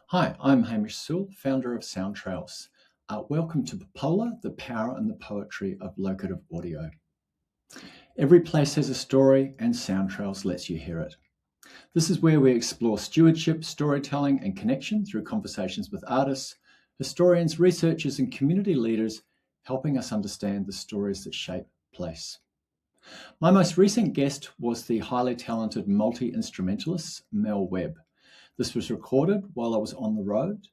Hi, I'm Hamish Sewell, founder of Soundtrails. Welcome to Polar, the power and the poetry of locative audio. Every place has a story, and Soundtrails lets you hear it. This is where we explore stewardship, storytelling, and connection through conversations with artists, historians, researchers, and community leaders, helping us understand the stories that shape place. My most recent guest was the highly talented multi-instrumentalist Mel Webb. This was recorded while I was on the road.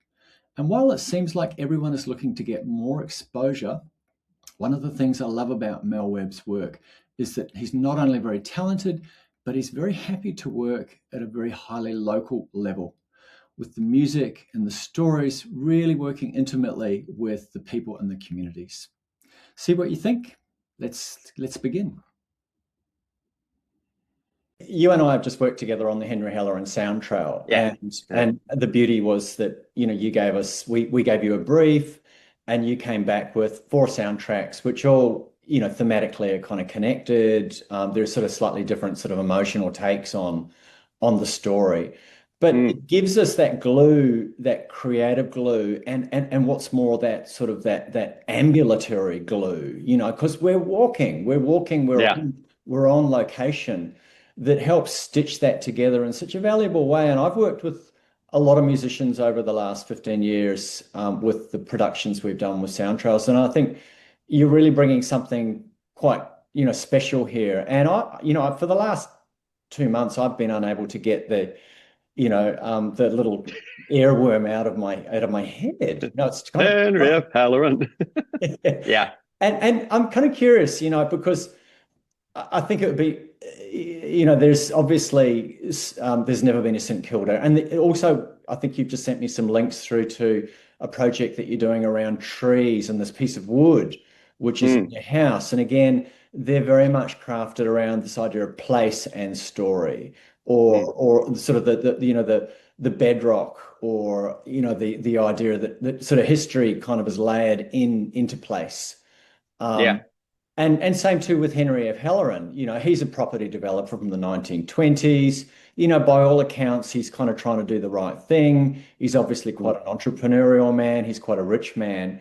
And while it seems like everyone is looking to get more exposure, one of the things I love about Mel Webb's work is that he's not only very talented, but he's very happy to work at a very highly local level, with the music and the stories really working intimately with the people and the communities. See what you think? Let's begin. You and I have just worked together on the Henry Halloran Soundtrail, Yeah. and the beauty was that you gave us we gave you a brief, and you came back with four soundtracks, which all thematically are kind of connected. There's sort of slightly different sort of emotional takes on the story, but it gives us that glue, that creative glue, and what's more, that sort of that ambulatory glue, because Yeah. we're on location that helps stitch that together in such a valuable way. And I've worked with a lot of musicians over the last 15 years with the productions we've done with Soundtrails. And I think you're really bringing something quite, special here. And for the last 2 months, I've been unable to get the little earworm out of my head. It's kind Henry of F Halloran. Yeah. and I'm kind of curious, because I think it would be, there's obviously there's never been a St Kilda, and also I think you've just sent me some links through to a project that you're doing around trees and this piece of wood, which is in your house. And again, they're very much crafted around this idea of place and story, or sort of the bedrock, or the idea that sort of history kind of is layered into place. Um, Yeah. and same too with Henry F. Halloran. He's a property developer from the 1920s. By all accounts, he's kind of trying to do the right thing. He's obviously quite an entrepreneurial man. He's quite a rich man.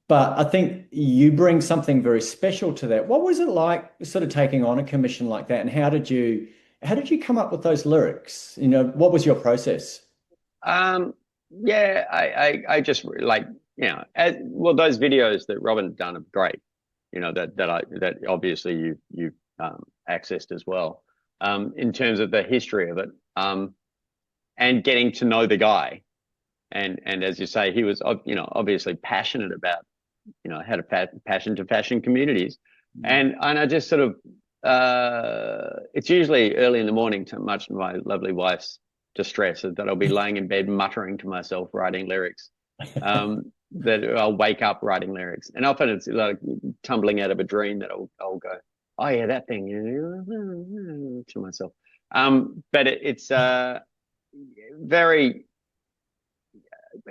But I think you bring something very special to that. What was it like sort of taking on a commission like that? And how did you come up with those lyrics? What was your process? Yeah, I just like, well, those videos that Robin done are great, that obviously you've accessed as well. In terms of the history of it, and getting to know the guy. And as you say, he was, obviously passionate about, had a passion to fashion communities. And I just sort of, it's usually early in the morning, to much to my lovely wife's distress, that I'll be laying in bed muttering to myself, writing lyrics. That I'll wake up writing lyrics, and often it's like tumbling out of a dream that I'll go, oh yeah, that thing, to myself. But it's very,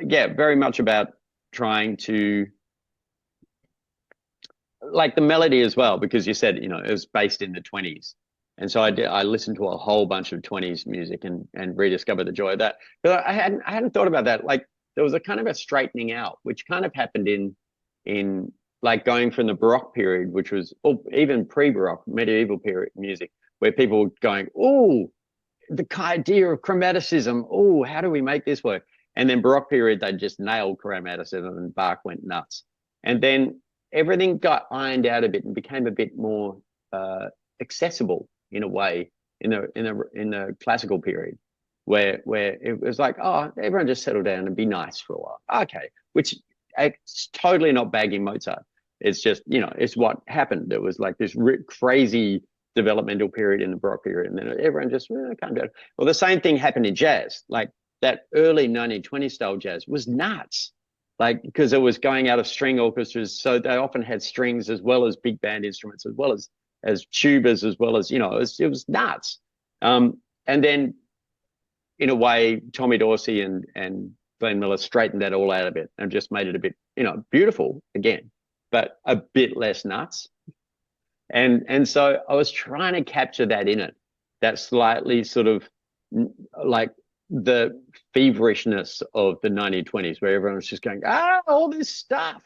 yeah, very much about trying to, like, the melody as well, because you said, it was based in the 20s. And so I listened to a whole bunch of 20s music and rediscovered the joy of that. But I hadn't thought about that. Like, there was a kind of a straightening out, which kind of happened in like going from the Baroque period, which was, or even pre-Baroque, medieval period music, where people were going, oh, the idea of chromaticism. Oh, how do we make this work? And then Baroque period, they just nailed chromaticism, and Bach went nuts. And then everything got ironed out a bit and became a bit more accessible in a way in the classical period, where it was like, oh, everyone just settle down and be nice for a while. Okay, which it's totally not bagging Mozart. It's just, it's what happened. There was like this crazy developmental period in the Baroque period, and then everyone just calmed down. Well, the same thing happened in jazz. Like, that early 1920s style jazz was nuts, like, because it was going out of string orchestras, so they often had strings as well as big band instruments, as well as tubas, as well as, it was nuts. And then, in a way, Tommy Dorsey and Glenn Miller straightened that all out a bit and just made it a bit, beautiful again, but a bit less nuts. And so I was trying to capture that in it, that slightly sort of like the feverishness of the 1920s, where everyone was just going, all this stuff,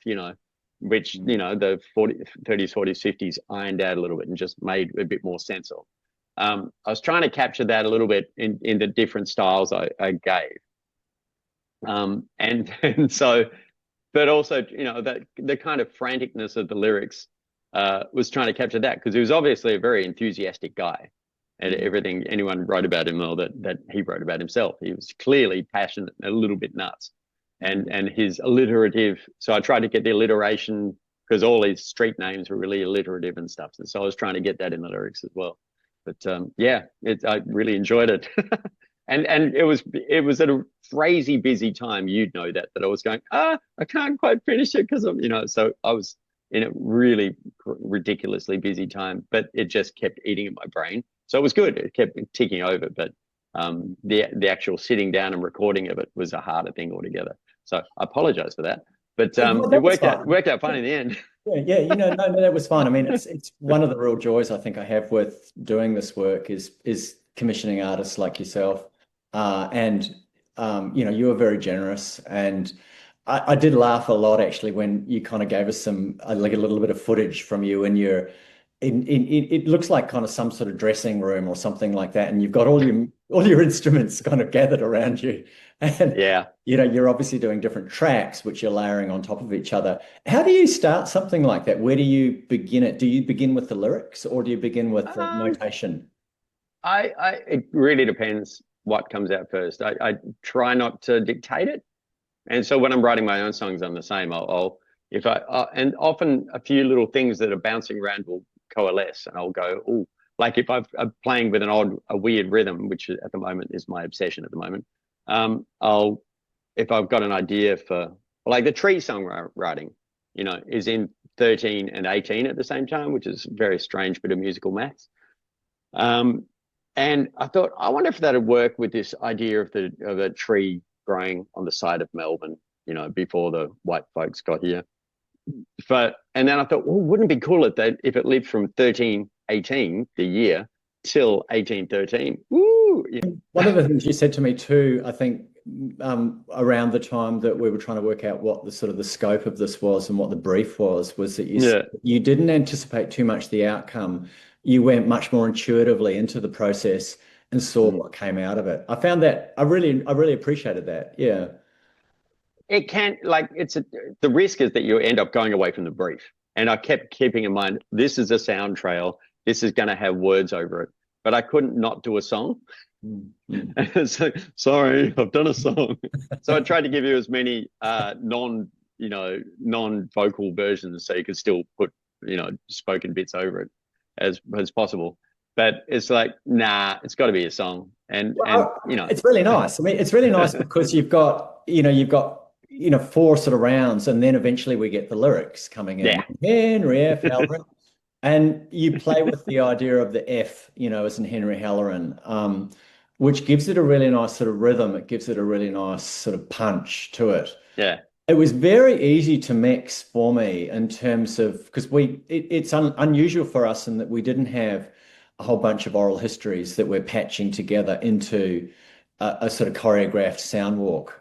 which, the 30s, 40s, 50s ironed out a little bit and just made a bit more sense of. I was trying to capture that a little bit in the different styles I gave. And so, but also, that the kind of franticness of the lyrics was trying to capture that, because he was obviously a very enthusiastic guy. And everything anyone wrote about him, or that he wrote about himself, he was clearly passionate, a little bit nuts, and his alliterative. So I tried to get the alliteration, because all his street names were really alliterative and stuff. So I was trying to get that in the lyrics as well. But I really enjoyed it, and it was at a crazy busy time. You'd know that I was going, I can't quite finish it because So I was in a really ridiculously busy time, but it just kept eating at my brain. So it was good. It kept ticking over, but the actual sitting down and recording of it was a harder thing altogether. So I apologize for that, but it worked out fine in the end. Yeah, no, that was fine. I mean, it's one of the real joys I think I have with doing this work is commissioning artists like yourself, and you were very generous, and I did laugh a lot actually when you kind of gave us some like a little bit of footage from you, and it looks like kind of some sort of dressing room or something like that, and you've got all your instruments kind of gathered around you, and yeah, you're obviously doing different tracks which you're layering on top of each other. How do you start something like that? Where do you begin it? Do you begin with the lyrics, or do you begin with the notation? It really depends what comes out first. I try not to dictate it, and so when I'm writing my own songs, I'm the same. And often a few little things that are bouncing around will coalesce, and I'll go, oh, like if I'm playing with a weird rhythm, which at the moment is my obsession at the moment. If I've got an idea for, like, the tree songwriting, is in 13 and 18 at the same time, which is a very strange bit of musical maths. And I thought, I wonder if that'd work with this idea of a tree growing on the side of Melbourne, before the white folks got here. And then I thought, well, wouldn't it be cool if it lived from 1318, the year, till 1813? Woo! Yeah. One of the things you said to me too, I think, around the time that we were trying to work out what the sort of the scope of this was and what the brief was that you didn't anticipate too much the outcome. You went much more intuitively into the process and saw what came out of it. I found that I really appreciated that. Yeah. It can, the risk is that you end up going away from the brief. And I kept keeping in mind, this is a sound trail. This is going to have words over it. But I couldn't not do a song. And so, sorry, I've done a song. So I tried to give you as many non-vocal versions, so you could still put, spoken bits over it as possible. But it's like, nah, it's got to be a song. And it's really nice. I mean, it's really nice because you've got four sort of rounds, and then eventually we get the lyrics coming in. Yeah. Henry F Halloran. And you play with the idea of the F, as in Henry Halloran, which gives it a really nice sort of rhythm. It gives it a really nice sort of punch to it. Yeah. It was very easy to mix for me in terms of, because it's unusual for us in that we didn't have a whole bunch of oral histories that we're patching together into a sort of choreographed sound walk.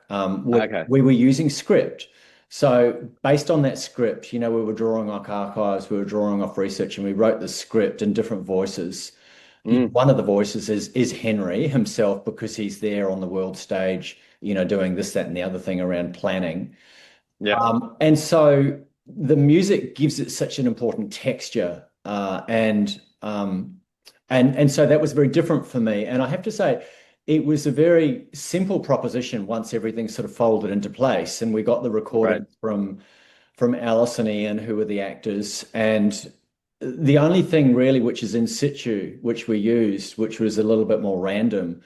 We were using script. So based on that script, we were drawing off archives, we were drawing off research, and we wrote the script in different voices. One of the voices is Henry himself, because he's there on the world stage, doing this, that, and the other thing around planning. Yeah. And so the music gives it such an important texture, and so that was very different for me. And I have to say, it was a very simple proposition once everything sort of folded into place, and we got the recording from Alice and Ian, who were the actors. And the only thing really which is in situ, which we used, which was a little bit more random,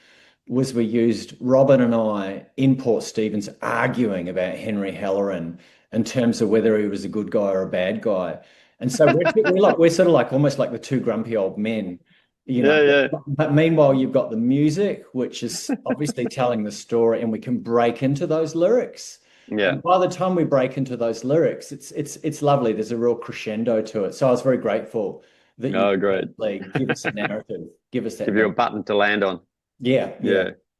was we used Robin and I in Port Stephens arguing about Henry Halloran in terms of whether he was a good guy or a bad guy. And so we're sort of like almost like the two grumpy old men. But meanwhile, you've got the music, which is obviously telling the story, and we can break into those lyrics. Yeah. And by the time we break into those lyrics, it's lovely. There's a real crescendo to it. So I was very grateful that great. Give us a narrative, give us that. Give you a button to land on. Yeah.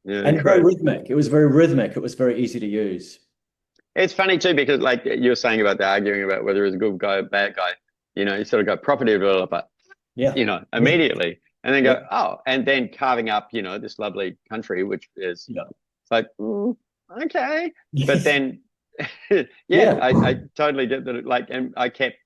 Yeah, And very correct. rhythmic. It was very rhythmic. It was very easy to use. It's funny too because like you were saying about the arguing about whether he's a good guy or bad guy, you sort of go property developer, Yeah. Yeah. immediately, and then Yeah. go, oh, and then carving up, this lovely country, which is, Yeah. it's like, okay, but then, yeah, Yeah. I totally get that. Like, and I kept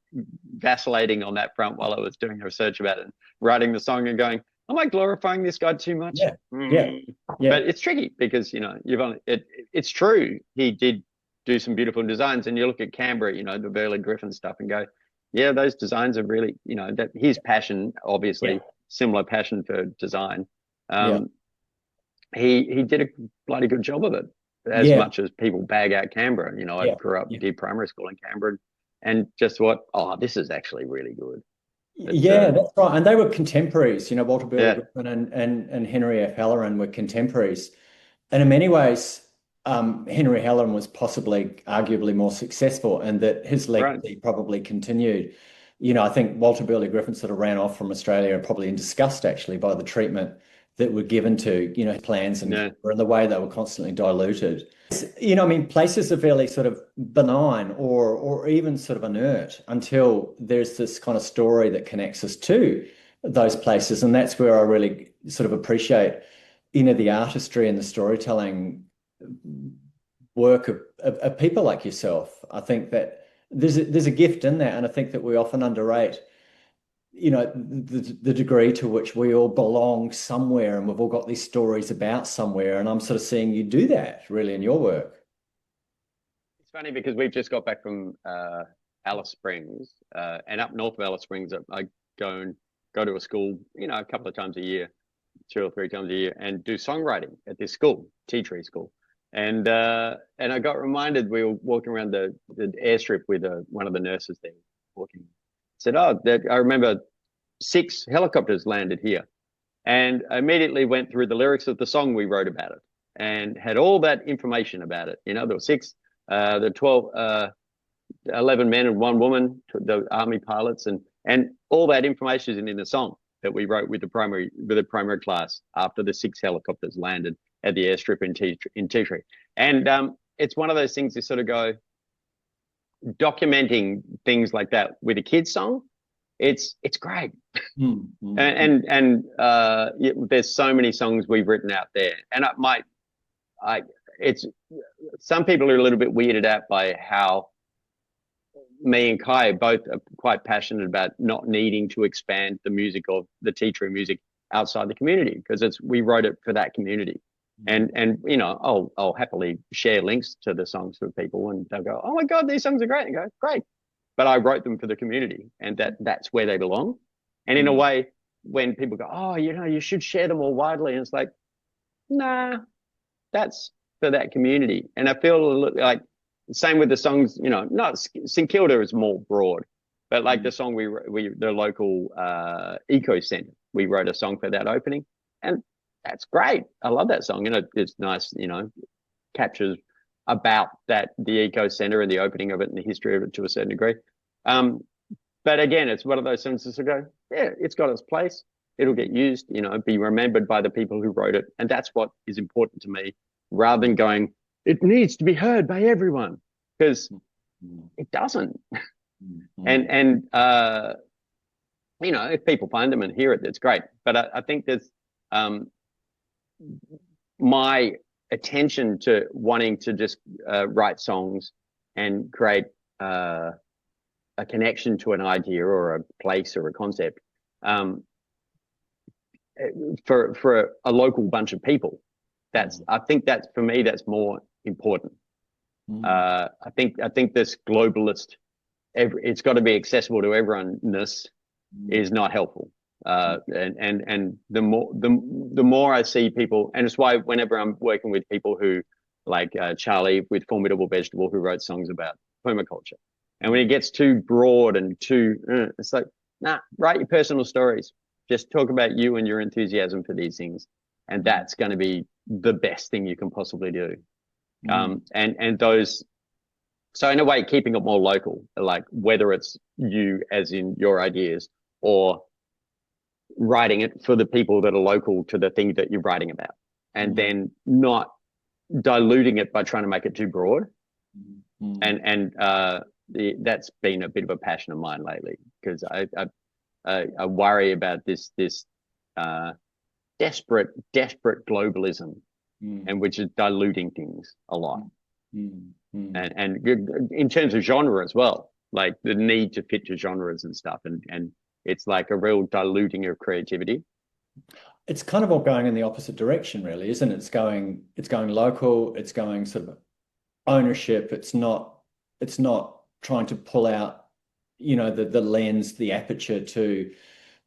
vacillating on that front while I was doing the research about it, and writing the song and going, am I glorifying this guy too much? Yeah. Yeah. Yeah. But it's tricky because you've only it's true he did do some beautiful designs, and you look at Canberra, the Burley Griffin stuff, and go, yeah, those designs are really, that his passion, Yeah. obviously similar passion for design. Yeah. Um, he did a bloody good job of it, as Yeah. much as people bag out Canberra. I Yeah. grew up, Yeah. did primary school in Canberra, and just thought, oh, this is actually really good. But Yeah, that's right. And they were contemporaries. Walter Burley yeah, Griffin and Henry F Halloran were contemporaries. And in many ways, Henry Halloran was possibly arguably more successful, and that his right, legacy probably continued. I think Walter Burley Griffin sort of ran off from Australia, probably in disgust actually by the treatment that were given to, his plans yeah, and the way they were constantly diluted. I mean, places are fairly sort of benign or even sort of inert until there's this kind of story that connects us to those places. And that's where I really sort of appreciate, the artistry and the storytelling work of people like yourself. I think that there's a gift in that, and I think that we often underrate, the degree to which we all belong somewhere, and we've all got these stories about somewhere. And I'm sort of seeing you do that really in your work. it's funny because we've just got back from Alice Springs, and up north of Alice Springs, I go to a school, a couple of times a year, 2 or 3 times a year, and do songwriting at this school, Tea Tree School. And I got reminded, we were walking around the airstrip with one of the nurses there, walking. Said, oh, I remember 6 helicopters landed here, and I immediately went through the lyrics of the song we wrote about it, and had all that information about it. There were 6, the 12, 11 men and 1 woman, the army pilots, and all that information is in the song that we wrote with the primary class after the 6 helicopters landed at the airstrip in Tea Tree. And it's one of those things you sort of go, documenting things like that with a kid's song, it's great. There's so many songs we've written out there, and it's some people are a little bit weirded out by how me and Kai both are quite passionate about not needing to expand the music of the Tea Tree music outside the community, because we wrote it for that community. And I'll happily share links to the songs for people, and they'll go, oh my God, these songs are great. And I go, great. But I wrote them for the community, and that's where they belong. And in a way, when people go, oh, you should share them more widely, and it's like, nah, that's for that community. And I feel like same with the songs, not St Kilda is more broad, but like the song the local eco centre, we wrote a song for that opening, and that's great. I love that song. It's nice, captures about the eco centre and the opening of it and the history of it to a certain degree. But again, it's one of those things that go, yeah, it's got its place. It'll get used, be remembered by the people who wrote it. And that's what is important to me, rather than going, it needs to be heard by everyone, because it doesn't. And if people find them and hear it, that's great. But I think there's my attention to wanting to just write songs and create a connection to an idea or a place or a concept for a local bunch of people. I think that's, for me, that's more important. I think this globalist, it's got to be accessible to everyone-ness is not helpful. And the more I see people, and it's why whenever I'm working with people who, like Charlie with Formidable Vegetable, who wrote songs about permaculture, and when it gets too broad and too, it's like, nah, write your personal stories. Just talk about you and your enthusiasm for these things, and that's going to be the best thing you can possibly do. And those, so in a way, keeping it more local, like whether it's you as in your ideas, or writing it for the people that are local to the thing that you're writing about. and then not diluting it by trying to make it too broad. And that's been a bit of a passion of mine lately, because I worry about this desperate globalism, and which is diluting things a lot. And in terms of genre as well, like the need to fit to genres and stuff, and it's like a real diluting of creativity. It's kind of all going in the opposite direction, really, isn't it? It's going local, it's going sort of ownership. It's not trying to pull out, the lens, the aperture to,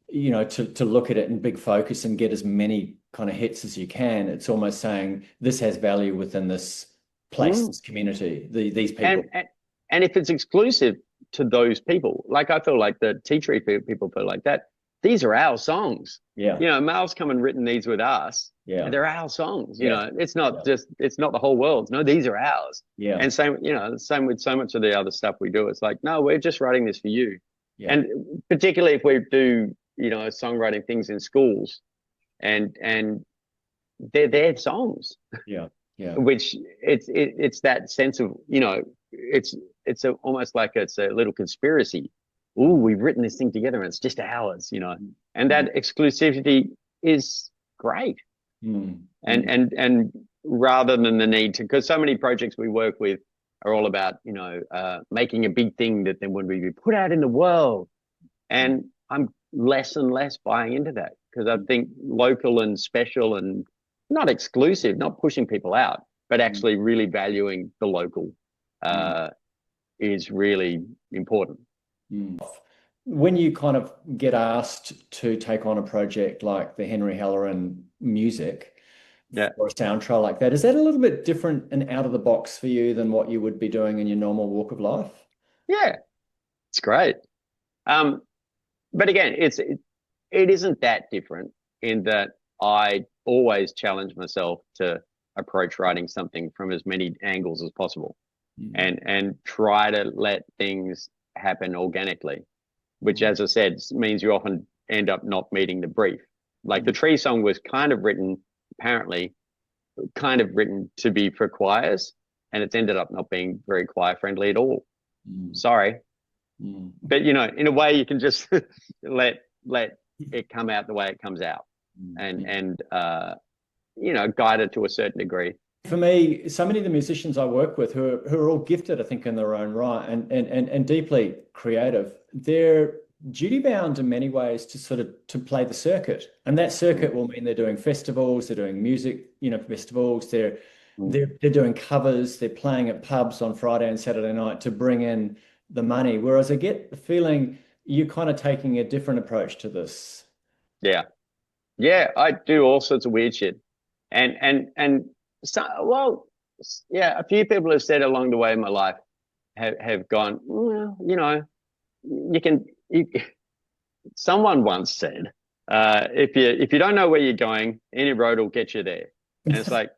to look at it in big focus and get as many kind of hits as you can. It's almost saying this has value within this place, this community, these people. And if it's exclusive to those people, like I feel like the tea tree people feel like that, these are our songs. Yeah. Mal's come and written these with us. Yeah. And they're our songs. It's not it's not the whole world's. No, these are ours. Yeah. And same with so much of the other stuff we do. It's like, no, we're just writing this for you. Yeah. And particularly if we do, songwriting things in schools, and they're their songs. Yeah. Yeah. Which it's that sense of, it's almost like it's a little conspiracy. Oh, we've written this thing together and it's just ours, and that exclusivity is great. And rather than the need to, because so many projects we work with are all about, making a big thing that then would be put out in the world. And I'm less and less buying into that, because I think local and special and not exclusive, not pushing people out, but actually really valuing the local is really important. When you kind of get asked to take on a project like the Henry Halloran music or a Soundtrail like that, is that a little bit different and out of the box for you than what you would be doing in your normal walk of life? Yeah, it's great. But again, it isn't that different, in that I always challenge myself to approach writing something from as many angles as possible, and try to let things happen organically, which, as I said, means you often end up not meeting the brief. Like the Tree song was apparently to be for choirs, and it's ended up not being very choir friendly at all. Sorry. But in a way you can just let it come out the way it comes out, and guide it to a certain degree. For me, so many of the musicians I work with who are all gifted, I think, in their own right, and deeply creative, they're duty bound in many ways to play the circuit. And that circuit will mean they're doing festivals, they're doing music, festivals, they're doing covers, they're playing at pubs on Friday and Saturday night to bring in the money. Whereas I get the feeling you're kind of taking a different approach to this. Yeah. Yeah, I do all sorts of weird shit. And so, well, yeah, a few people have said along the way in my life have gone, well, someone once said, if you don't know where you're going, any road will get you there. And it's like,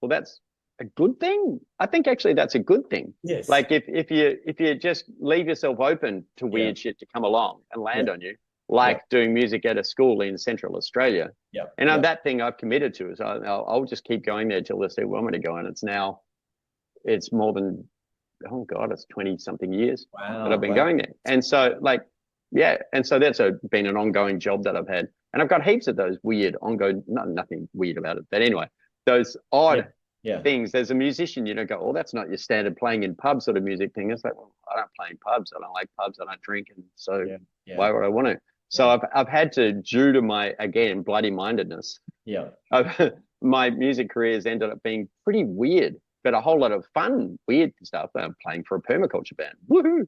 well, that's a good thing. I think actually that's a good thing. Yes. Like if you just leave yourself open to weird shit to come along and land on you, like doing music at a school in Central Australia. Yeah. And that thing I've committed to is I'll just keep going there till they say, well, I'm going to go. And it's more than, oh God, it's 20 something years that I've been going there. And so and so that's been an ongoing job that I've had. And I've got heaps of those weird ongoing, nothing weird about it. But anyway, those odd things. There's a musician, go, oh, that's not your standard playing in pubs sort of music thing. It's like, well, I don't play in pubs. I don't like pubs. I don't drink. And so why would I want to? So I've had to, due to my, again, bloody mindedness. Yeah. My music career has ended up being pretty weird, but a whole lot of fun, weird stuff. I'm playing for a permaculture band. Woohoo!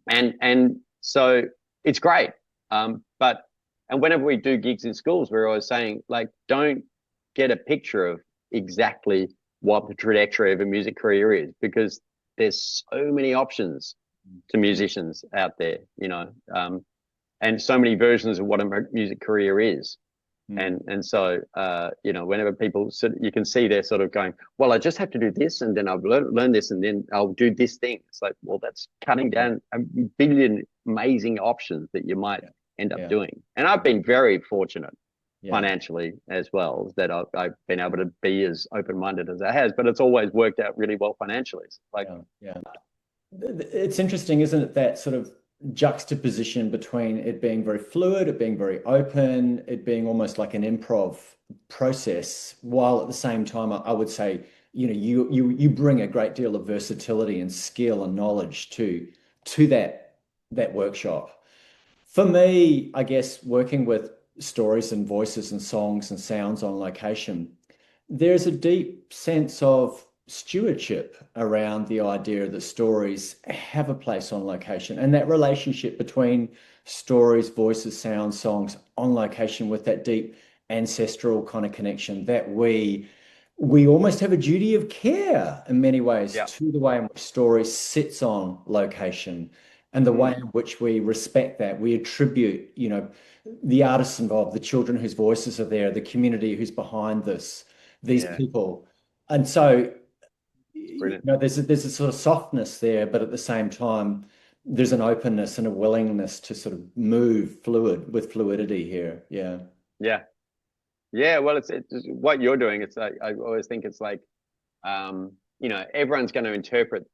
And so it's great. And whenever we do gigs in schools, we're always saying, like, don't get a picture of exactly what the trajectory of a music career is, because there's so many options to musicians out there, and so many versions of what a music career is. And so, whenever people you can see they're sort of going, well, I just have to do this, and then I'll learn this, and then I'll do this thing. It's like, well, that's cutting down a billion amazing options that you might end up doing. And I've been very fortunate financially as well, that I've been able to be as open-minded as I has, but it's always worked out really well financially. Like, yeah. It's interesting, isn't it, that sort of juxtaposition between it being very fluid, it being very open, it being almost like an improv process, while at the same time, I would say, you bring a great deal of versatility and skill and knowledge to that workshop. For me, I guess working with stories and voices and songs and sounds on location, there's a deep sense of stewardship around the idea that stories have a place on location, and that relationship between stories, voices, sounds, songs on location, with that deep ancestral kind of connection, that we almost have a duty of care in many ways yeah. to the way in which story sits on location, and the way in which we respect that. We attribute, the artists involved, the children whose voices are there, the community who's behind these people. And so, Brilliant. there's a sort of softness there, but at the same time, there's an openness and a willingness to sort of move with fluidity here. Yeah. Yeah. Yeah. Well, it's what you're doing. It's like, I always think it's like, everyone's going to interpret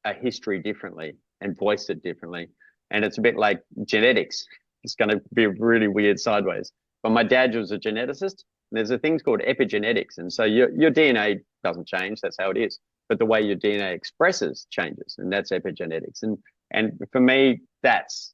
a history differently and voice it differently. And it's a bit like genetics. It's going to be really weird sideways. But my dad was a geneticist. And there's a thing called epigenetics. And so your DNA doesn't change. That's how it is. But the way your DNA expresses changes. And that's epigenetics. And for me, that's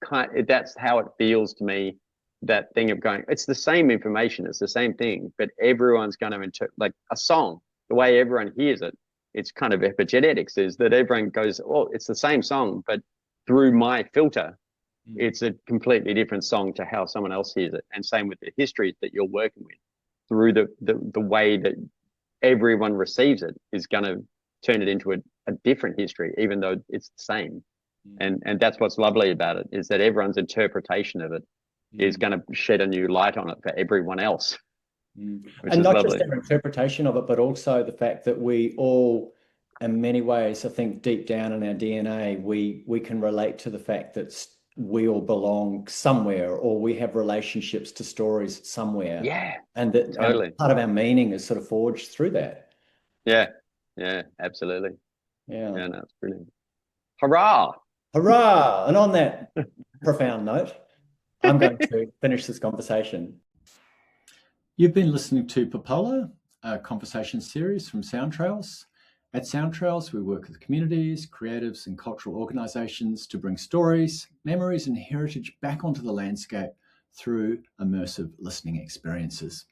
how it feels to me, that thing of going, it's the same information. It's the same thing. But everyone's going to interpret, like a song, the way everyone hears it. It's kind of epigenetics, is that everyone goes, oh, it's the same song, but through my filter, it's a completely different song to how someone else hears it. And same with the histories that you're working with, through the way that everyone receives it is going to turn it into a different history, even though it's the same. And that's what's lovely about it, is that everyone's interpretation of it is going to shed a new light on it for everyone else. And not lovely. Just their interpretation of it, but also the fact that we all, in many ways, I think deep down in our DNA, we can relate to the fact that we all belong somewhere, or we have relationships to stories somewhere. Yeah, and that totally. Part of our meaning is sort of forged through that. Yeah, absolutely. Yeah, no, it's brilliant. Hurrah! Hurrah! And on that profound note, I'm going to finish this conversation. You've been listening to Popola, a conversation series from Soundtrails. At Soundtrails, we work with communities, creatives, and cultural organisations to bring stories, memories, and heritage back onto the landscape through immersive listening experiences.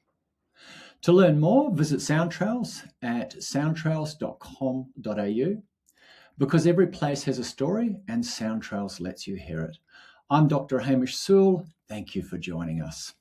To learn more, visit Soundtrails at soundtrails.com.au, because every place has a story and Soundtrails lets you hear it. I'm Dr. Hamish Sewell. Thank you for joining us.